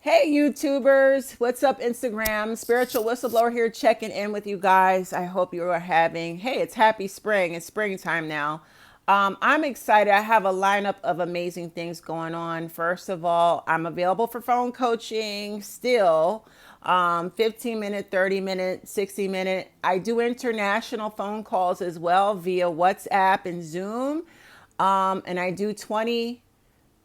Hey YouTubers, what's up Instagram? Spiritual Whistleblower here checking in with you guys. I hope you are having, hey, it's happy spring. It's springtime now. I'm excited. I have a lineup of amazing things going on. First of all, I'm available for phone coaching still. 15 minute, 30 minute, 60 minute. I do international phone calls as well via WhatsApp and Zoom. And I do 20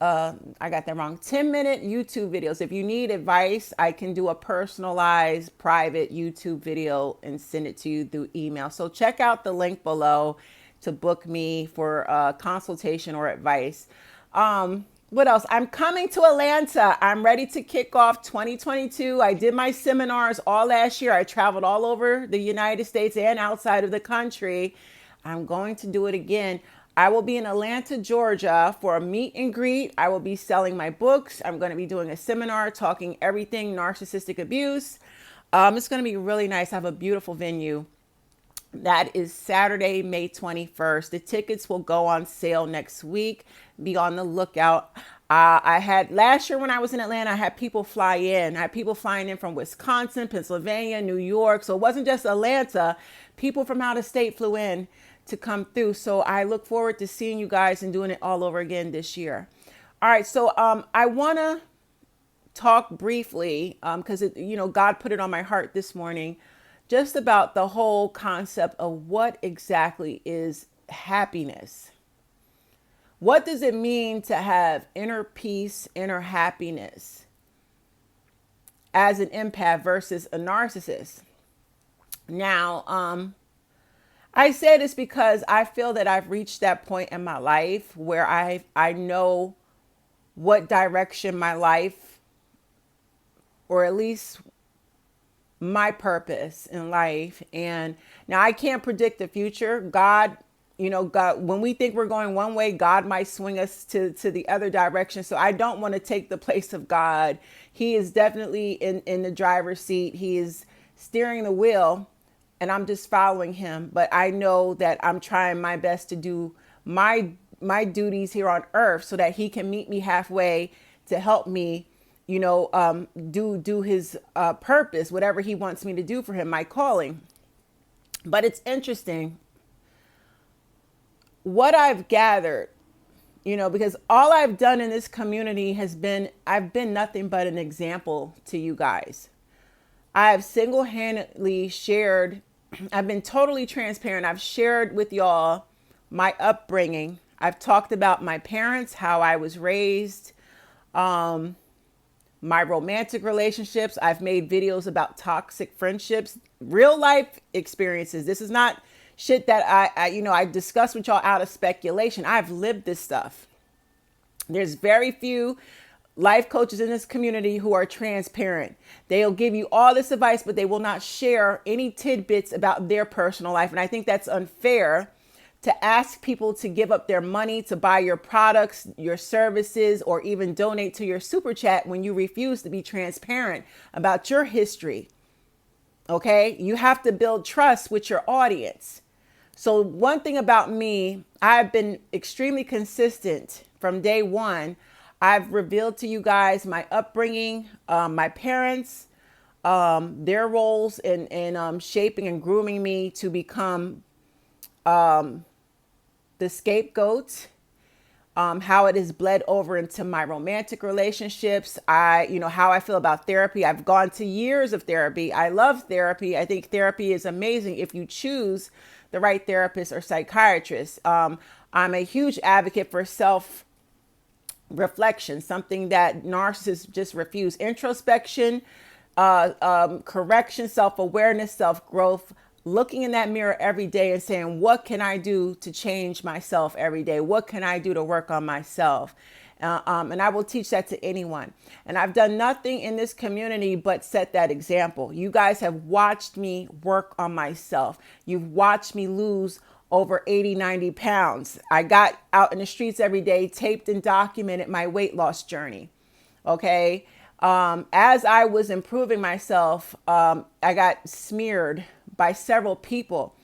I got that wrong. 10-minute YouTube videos. If you need advice, I can do a personalized private YouTube video and send it to you through email. So check out the link below to book me for a consultation or advice. What else? I'm coming to Atlanta. I'm ready to kick off 2022. I did my seminars all last year. I traveled all over the United States and outside of the country. I'm going to do it again. I will be in Atlanta, Georgia for a meet and greet. I will be selling my books. I'm going to be doing a seminar talking everything narcissistic abuse. It's going to be really nice. I have a beautiful venue. That is Saturday, May 21st. The tickets will go on sale next week. Be on the lookout. I had last year when I was in Atlanta, I had people fly in. I had people flying in from Wisconsin, Pennsylvania, New York. So it wasn't just Atlanta. People from out of state flew in to come through. So I look forward to seeing you guys and doing it all over again this year. All right. So I want to talk briefly because God put it on my heart this morning just about the whole concept of what exactly is happiness. What does it mean to have inner peace, inner happiness as an empath versus a narcissist? Now, I say this because I feel that I've reached that point in my life where I know what direction my life, or at least my purpose in life. And now I can't predict the future. God, when we think we're going one way, God might swing us to the other direction. So I don't want to take the place of God. He is definitely in the driver's seat. He is steering the wheel and I'm just following him. But I know that I'm trying my best to do my duties here on earth so that he can meet me halfway to help me, do his purpose, whatever he wants me to do for him, my calling. But it's interesting what I've gathered, because all I've done in this community has been, I've been nothing but an example to you guys. I have single-handedly shared, I've been totally transparent. I've shared with y'all my upbringing. I've talked about my parents, how I was raised, my romantic relationships. I've made videos about toxic friendships, real life experiences. This is not shit that I discuss with y'all out of speculation. I've lived this stuff. There's very few life coaches in this community who are transparent. They'll give you all this advice, but they will not share any tidbits about their personal life. And I think that's unfair to ask people to give up their money to buy your products, your services, or even donate to your super chat when you refuse to be transparent about your history. Okay? You have to build trust with your audience. So one thing about me, I've been extremely consistent from day one. I've revealed to you guys my upbringing, my parents, their roles in shaping and grooming me to become the scapegoat, how it has bled over into my romantic relationships. How I feel about therapy. I've gone to years of therapy. I love therapy. I think therapy is amazing if you choose the right therapist or psychiatrist. I'm a huge advocate for self-reflection, something that narcissists just refuse. Introspection, correction, self-awareness, self-growth, looking in that mirror every day and saying, what can I do to change myself every day? What can I do to work on myself? And I will teach that to anyone. And I've done nothing in this community but set that example. You guys have watched me work on myself. You've watched me lose over 80, 90 pounds. I got out in the streets every day, taped and documented my weight loss journey. Okay. As I was improving myself, I got smeared by several people.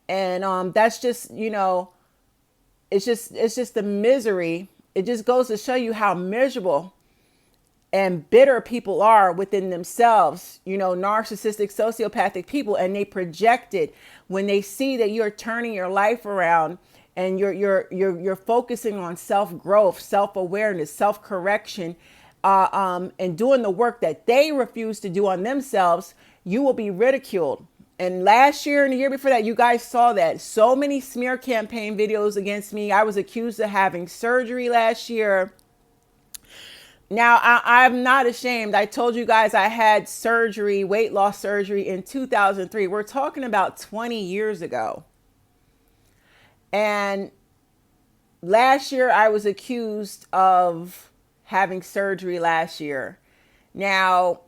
And that's just, it's just the misery. It just goes to show you how miserable and bitter people are within themselves, narcissistic, sociopathic people, and they project it when they see that you're turning your life around and you're focusing on self-growth, self-awareness, self-correction, and doing the work that they refuse to do on themselves. You will be ridiculed. And last year and the year before that, you guys saw that. So many smear campaign videos against me. I was accused of having surgery last year. Now, I'm not ashamed. I told you guys I had surgery, weight loss surgery in 2003. We're talking about 20 years ago. And last year, I was accused of having surgery last year. Now,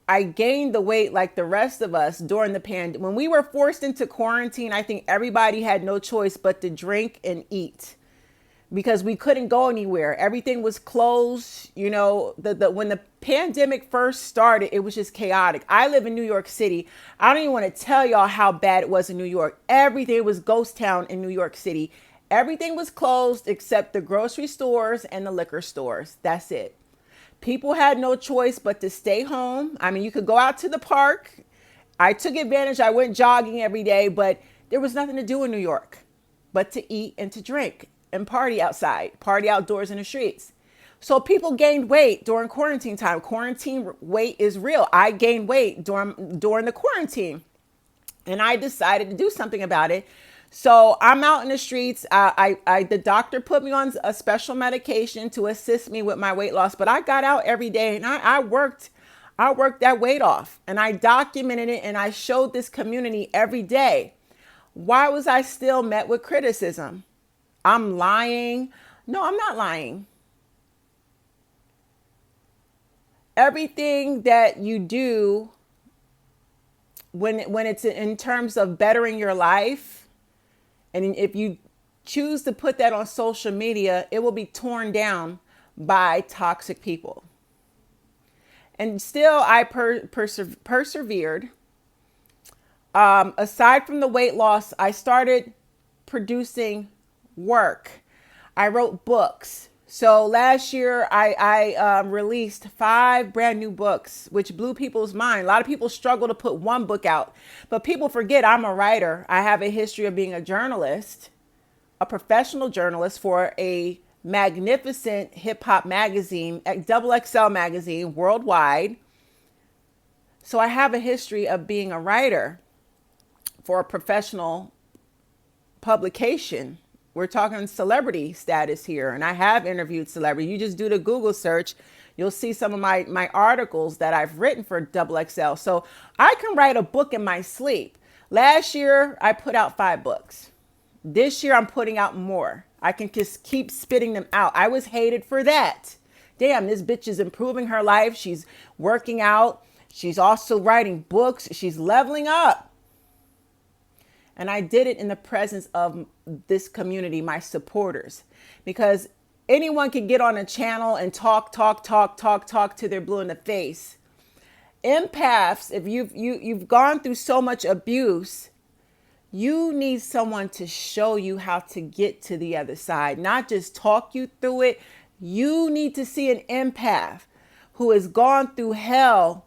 I gained the weight like the rest of us during the pandemic. When we were forced into quarantine, I think everybody had no choice but to drink and eat, because we couldn't go anywhere. Everything was closed. When the pandemic first started, it was just chaotic. I live in New York City. I don't even want to tell y'all how bad it was in New York. Everything was ghost town in New York City. Everything was closed except the grocery stores and the liquor stores. That's it. People had no choice but to stay home. I mean, you could go out to the park. I took advantage. I went jogging every day, but there was nothing to do in New York but to eat and to drink and party outside, party outdoors in the streets. So people gained weight during quarantine time. Quarantine weight is real. I gained weight during the quarantine, and I decided to do something about it. So I'm out in the streets. The doctor put me on a special medication to assist me with my weight loss, but I got out every day and I worked that weight off, and I documented it, and I showed this community every day. Why was I still met with criticism? I'm lying. No, I'm not lying. Everything that you do when it's in terms of bettering your life, and if you choose to put that on social media, it will be torn down by toxic people. And still, I persevered. Aside from the weight loss, I started producing work. I wrote books. So last year I released 5 brand new books, which blew people's mind. A lot of people struggle to put one book out, but people forget I'm a writer. I have a history of being a journalist, a professional journalist for a magnificent hip hop magazine, XXL magazine worldwide. So I have a history of being a writer for a professional publication. We're talking celebrity status here, and I have interviewed celebrities. You just do the Google search, you'll see some of my articles that I've written for XXL. So I can write a book in my sleep. Last year, I put out 5 books. This year, I'm putting out more. I can just keep spitting them out. I was hated for that. Damn, this bitch is improving her life. She's working out. She's also writing books. She's leveling up. And I did it in the presence of this community, my supporters, because anyone can get on a channel and talk to their blue in the face. Empaths, if you've gone through so much abuse, you need someone to show you how to get to the other side, not just talk you through it. You need to see an empath who has gone through hell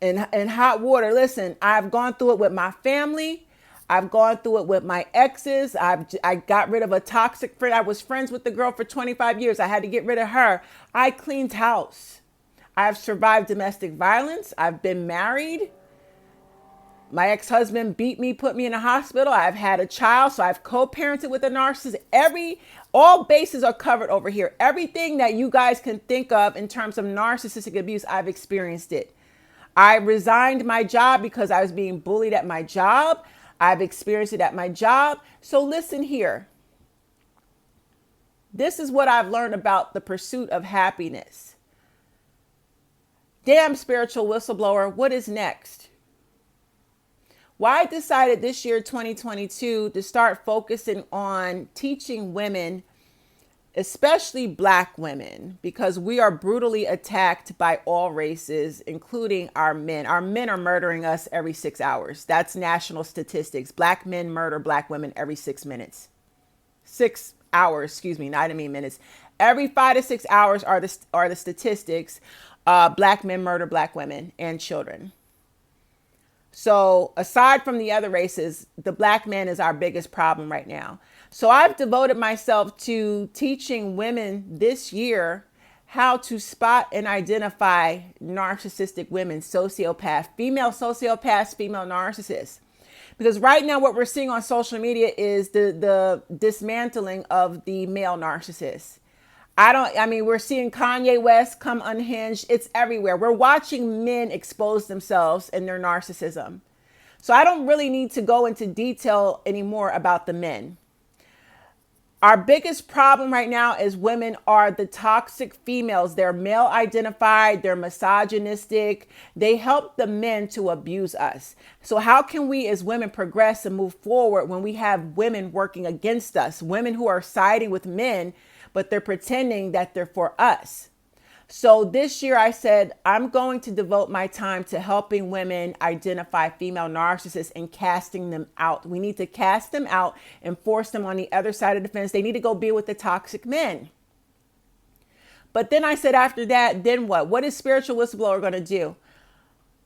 and hot water. Listen, I've gone through it with my family. I've gone through it with my exes. I got rid of a toxic friend. I was friends with the girl for 25 years. I had to get rid of her. I cleaned house. I've survived domestic violence. I've been married. My ex-husband beat me, put me in a hospital. I've had a child, so I've co-parented with a narcissist. All bases are covered over here. Everything that you guys can think of in terms of narcissistic abuse, I've experienced it. I resigned my job because I was being bullied at my job. I've experienced it at my job. So listen here. This is what I've learned about the pursuit of happiness. Damn, spiritual whistleblower, what is next? Why I decided this year, 2022, to start focusing on teaching women, especially Black women, because we are brutally attacked by all races, including our men. Our men are murdering us every 6 hours. That's national statistics. Black men murder Black women every 6 minutes. 6 hours, excuse me, not even minutes. Every 5 to 6 hours are the statistics. Black men murder black women and children. So aside from the other races, the black man is our biggest problem right now. So I've devoted myself to teaching women this year how to spot and identify narcissistic women, sociopaths, female narcissists. Because right now what we're seeing on social media is the dismantling of the male narcissist. We're seeing Kanye West come unhinged. It's everywhere. We're watching men expose themselves and their narcissism. So I don't really need to go into detail anymore about the men. Our biggest problem right now is women are the toxic females. They're male identified. They're misogynistic. They help the men to abuse us. So how can we as women progress and move forward when we have women working against us? Women who are siding with men, but they're pretending that they're for us. So this year I said, I'm going to devote my time to helping women identify female narcissists and casting them out. We need to cast them out and force them on the other side of the fence. They need to go be with the toxic men. But then I said, after that, then what? What is Spiritual Whistleblower going to do?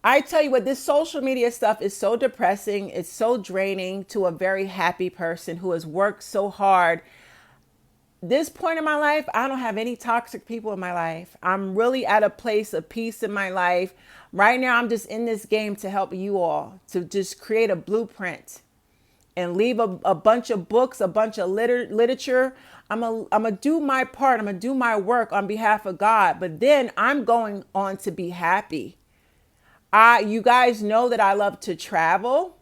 I tell you what, this social media stuff is so depressing. It's so draining to a very happy person who has worked so hard. This point in my life, I don't have any toxic people in my life. I'm really at a place of peace in my life. Right now, I'm just in this game to help you all, to just create a blueprint and leave a bunch of books, a bunch of literature. I'm gonna do my part. I'm gonna do my work on behalf of God. But then I'm going on to be happy. You guys know that I love to travel.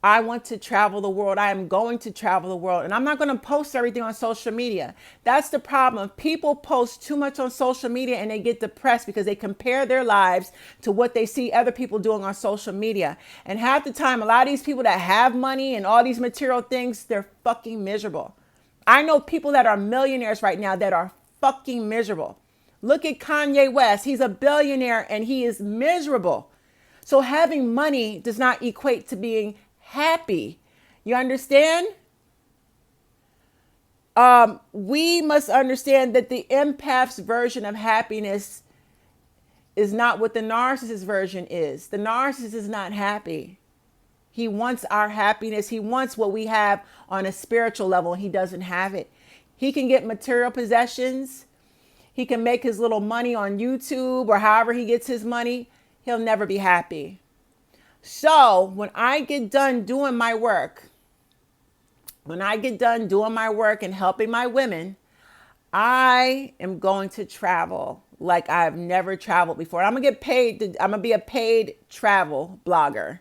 I want to travel the world. I am going to travel the world. And I'm not going to post everything on social media. That's the problem. People post too much on social media and they get depressed because they compare their lives to what they see other people doing on social media. And half the time, a lot of these people that have money and all these material things, they're fucking miserable. I know people that are millionaires right now that are fucking miserable. Look at Kanye West. He's a billionaire and he is miserable. So having money does not equate to being happy. You understand? We must understand that the empath's version of happiness is not what the narcissist version is. The narcissist is not happy. He wants our happiness. He wants what we have on a spiritual level. He doesn't have it. He can get material possessions. He can make his little money on YouTube or however he gets his money. He'll never be happy. So when I get done doing my work, and helping my women, I am going to travel like I've never traveled before. I'm going to get paid. I'm going to be a paid travel blogger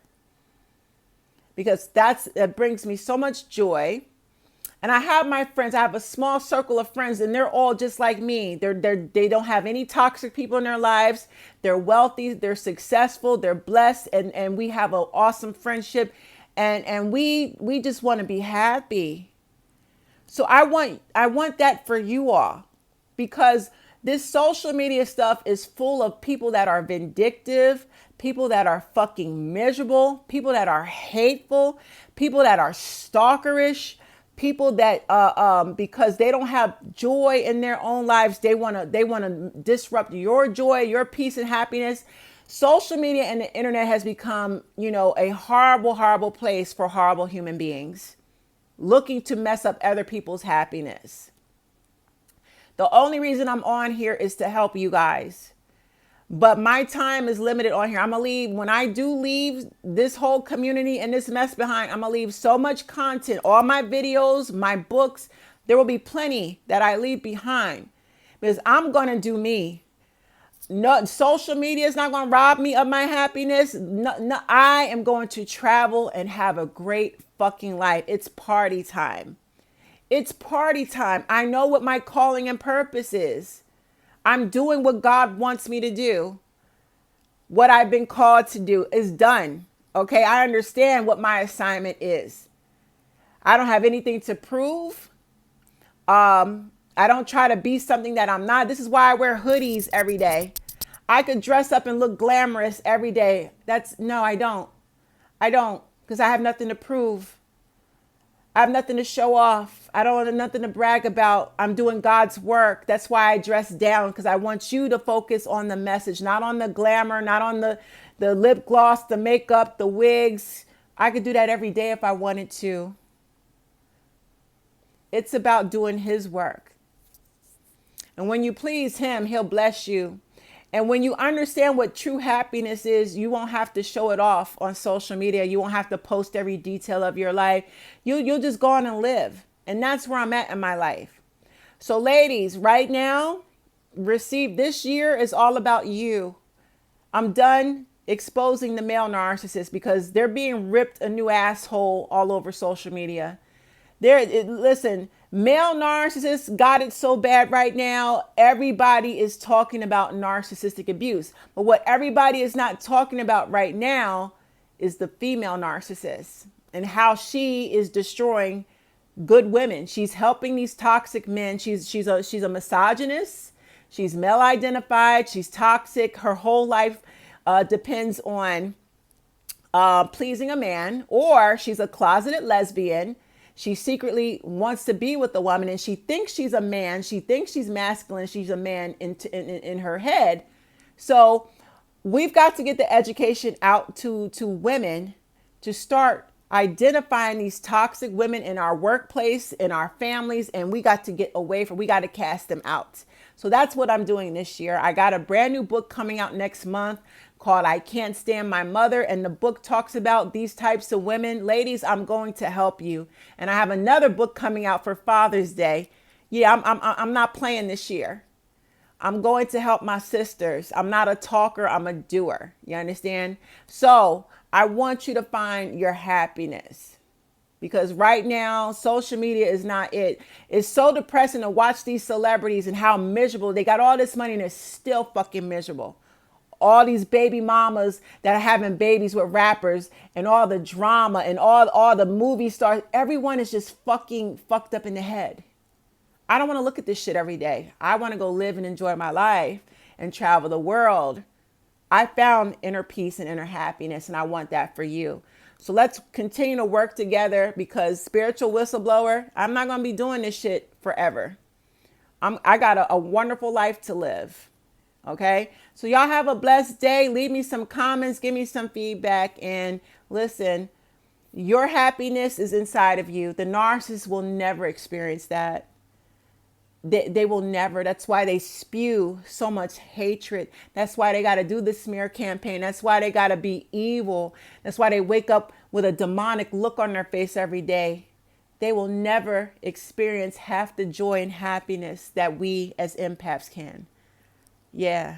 because that brings me so much joy. And I have my friends. I have a small circle of friends and they're all just like me. They don't have any toxic people in their lives. They're wealthy. They're successful. They're blessed. And we have an awesome friendship. And we just want to be happy. So I want that for you all because this social media stuff is full of people that are vindictive, people that are fucking miserable, people that are hateful, people that are stalkerish. People that, because they don't have joy in their own lives, they want to disrupt your joy, your peace and happiness. Social media and the internet has become, a horrible, horrible place for horrible human beings looking to mess up other people's happiness. The only reason I'm on here is to help you guys. But my time is limited on here. I'm going to leave. When I do leave this whole community and this mess behind, I'm going to leave so much content, all my videos, my books. There will be plenty that I leave behind because I'm going to do me. No, social media is not going to rob me of my happiness. No, I am going to travel and have a great fucking life. It's party time. It's party time. I know what my calling and purpose is. I'm doing what God wants me to do. What I've been called to do is done. Okay, I understand what my assignment is. I don't have anything to prove. I don't try to be something that I'm not. This is why I wear hoodies every day. I could dress up and look glamorous every day. No, I don't. Because I have nothing to prove. I have nothing to show off. I don't have nothing to brag about. I'm doing God's work. That's why I dress down, because I want you to focus on the message, not on the glamour, not on the lip gloss, the makeup, the wigs. I could do that every day if I wanted to. It's about doing his work. And when you please him, he'll bless you. And when you understand what true happiness is, you won't have to show it off on social media. You won't have to post every detail of your life. You'll just go on and live. And that's where I'm at in my life. So ladies, right now, receive, this year is all about you. I'm done exposing the male narcissist because they're being ripped a new asshole all over social media. Listen, male narcissists got it so bad right now. Everybody is talking about narcissistic abuse. But what everybody is not talking about right now is the female narcissist and how she is destroying good women. She's helping these toxic men. She's a misogynist. She's male identified. She's toxic. Her whole life depends on pleasing a man, or she's a closeted lesbian. She secretly wants to be with a woman and she thinks she's a man. She thinks she's masculine. She's a man in her head. So we've got to get the education out to women to start identifying these toxic women in our workplace, in our families, and we got to get away from, we got to cast them out. So that's what I'm doing this year. I got a brand new book coming out next month called I Can't Stand My Mother. And the book talks about these types of women. Ladies, I'm going to help you. And I have another book coming out for Father's Day. Yeah, I'm not playing this year. I'm going to help my sisters. I'm not a talker. I'm a doer. You understand? So I want you to find your happiness, because right now, social media is not it. It's so depressing to watch these celebrities and how miserable. They got all this money and they're still fucking miserable. All these baby mamas that are having babies with rappers and all the drama and all the movie stars. Everyone is just fucking fucked up in the head. I don't want to look at this shit every day. I want to go live and enjoy my life and travel the world. I found inner peace and inner happiness, and I want that for you. So let's continue to work together, because spiritual whistleblower, I'm not going to be doing this shit forever. I got a wonderful life to live. Okay. So y'all have a blessed day. Leave me some comments. Give me some feedback. And listen, your happiness is inside of you. The narcissist will never experience that. They will never. That's why they spew so much hatred. That's why they got to do the smear campaign. That's why they got to be evil. That's why they wake up with a demonic look on their face every day. They will never experience half the joy and happiness that we as empaths can. Yeah.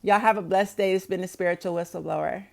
Y'all have a blessed day. It's been the Spiritual Whistleblower.